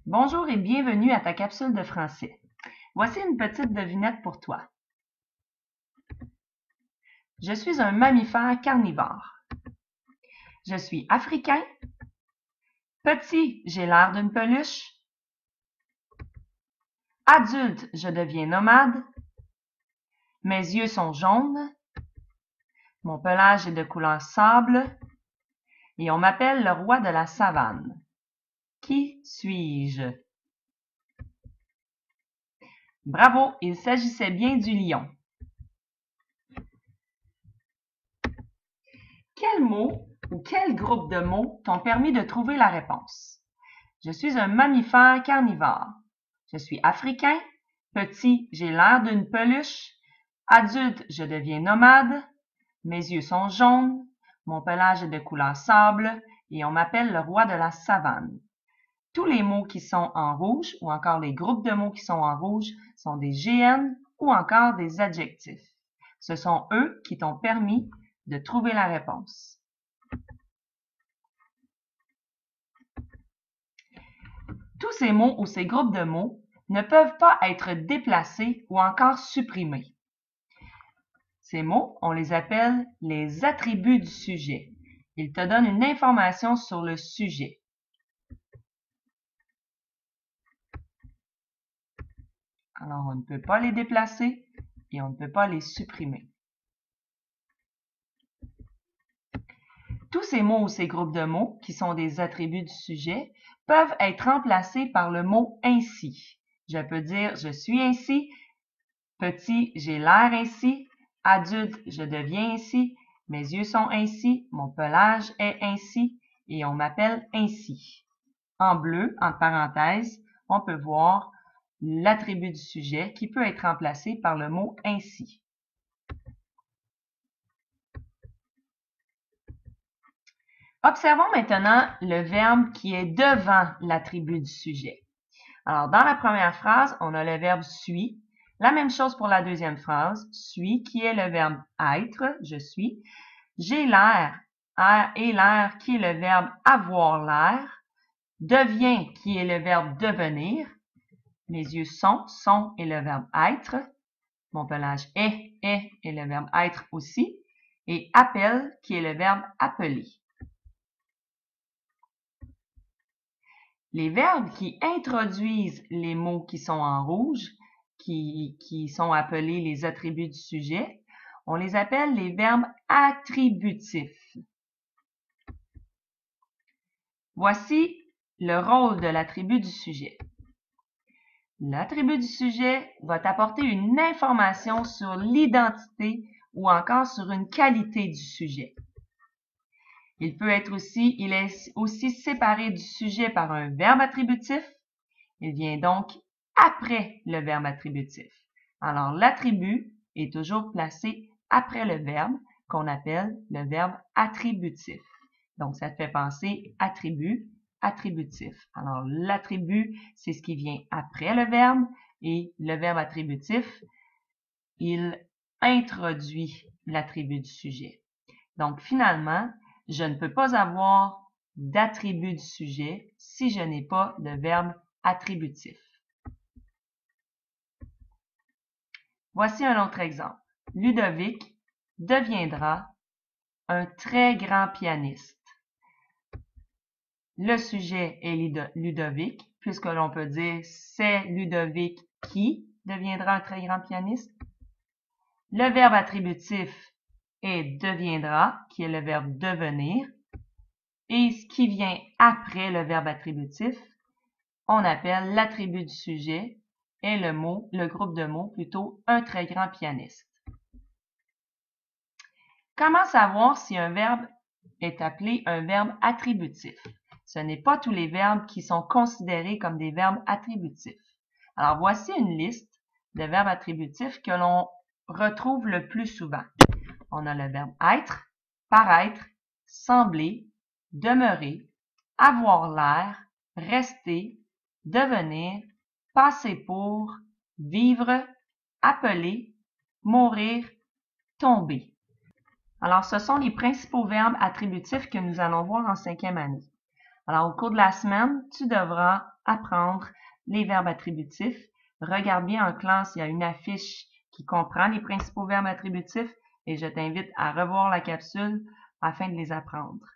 Bonjour et bienvenue à ta capsule de français. Voici une petite devinette pour toi. Je suis un mammifère carnivore. Je suis africain. Petit, j'ai l'air d'une peluche. Adulte, je deviens nomade. Mes yeux sont jaunes. Mon pelage est de couleur sable. Et on m'appelle le roi de la savane. Qui suis-je? Bravo, il s'agissait bien du lion. Quel mot ou quel groupe de mots t'ont permis de trouver la réponse? Je suis un mammifère carnivore. Je suis africain. Petit, j'ai l'air d'une peluche. Adulte, je deviens nomade. Mes yeux sont jaunes. Mon pelage est de couleur sable et on m'appelle le roi de la savane. Tous les mots qui sont en rouge ou encore les groupes de mots qui sont en rouge sont des GN ou encore des adjectifs. Ce sont eux qui t'ont permis de trouver la réponse. Tous ces mots ou ces groupes de mots ne peuvent pas être déplacés ou encore supprimés. Ces mots, on les appelle les attributs du sujet. Ils te donnent une information sur le sujet. Alors, on ne peut pas les déplacer et on ne peut pas les supprimer. Tous ces mots ou ces groupes de mots, qui sont des attributs du sujet, peuvent être remplacés par le mot « ainsi ». Je peux dire « je suis ainsi »,« petit, j'ai l'air ainsi »,« adulte, je deviens ainsi »,« mes yeux sont ainsi »,« mon pelage est ainsi » et on m'appelle ainsi. En bleu, entre parenthèses, on peut voir l'attribut du sujet qui peut être remplacé par le mot « ainsi ». Observons maintenant le verbe qui est devant l'attribut du sujet. Alors, dans la première phrase, on a le verbe « suis ». La même chose pour la deuxième phrase, « suis » qui est le verbe « être », « je suis ». J'ai l'air, et l'air qui est le verbe « avoir l'air ». Devient qui est le verbe « devenir ». Mes yeux sont est le verbe « être ». Mon pelage est le verbe « être » aussi. Et appelle qui est le verbe « appeler ». Les verbes qui introduisent les mots qui sont en rouge, qui sont appelés les attributs du sujet, on les appelle les verbes attributifs. Voici le rôle de l'attribut du sujet. L'attribut du sujet va t'apporter une information sur l'identité ou encore sur une qualité du sujet. Il est aussi séparé du sujet par un verbe attributif. Il vient donc après le verbe attributif. Alors, l'attribut est toujours placé après le verbe qu'on appelle le verbe attributif. Donc, ça te fait penser attribut, attributif. Alors, l'attribut, c'est ce qui vient après le verbe et le verbe attributif, il introduit l'attribut du sujet. Donc, finalement, je ne peux pas avoir d'attribut du sujet si je n'ai pas de verbe attributif. Voici un autre exemple. Ludovic deviendra un très grand pianiste. Le sujet est Ludovic, puisque l'on peut dire c'est Ludovic qui deviendra un très grand pianiste. Le verbe attributif est deviendra, qui est le verbe devenir. Et ce qui vient après le verbe attributif, on appelle l'attribut du sujet et le groupe de mots plutôt un très grand pianiste. Comment savoir si un verbe est appelé un verbe attributif? Ce n'est pas tous les verbes qui sont considérés comme des verbes attributifs. Alors voici une liste de verbes attributifs que l'on retrouve le plus souvent. On a le verbe être, paraître, sembler, demeurer, avoir l'air, rester, devenir, passer pour, vivre, appeler, mourir, tomber. Alors, ce sont les principaux verbes attributifs que nous allons voir en 5e année. Alors, au cours de la semaine, tu devras apprendre les verbes attributifs. Regarde bien en classe, il y a une affiche qui comprend les principaux verbes attributifs et je t'invite à revoir la capsule afin de les apprendre.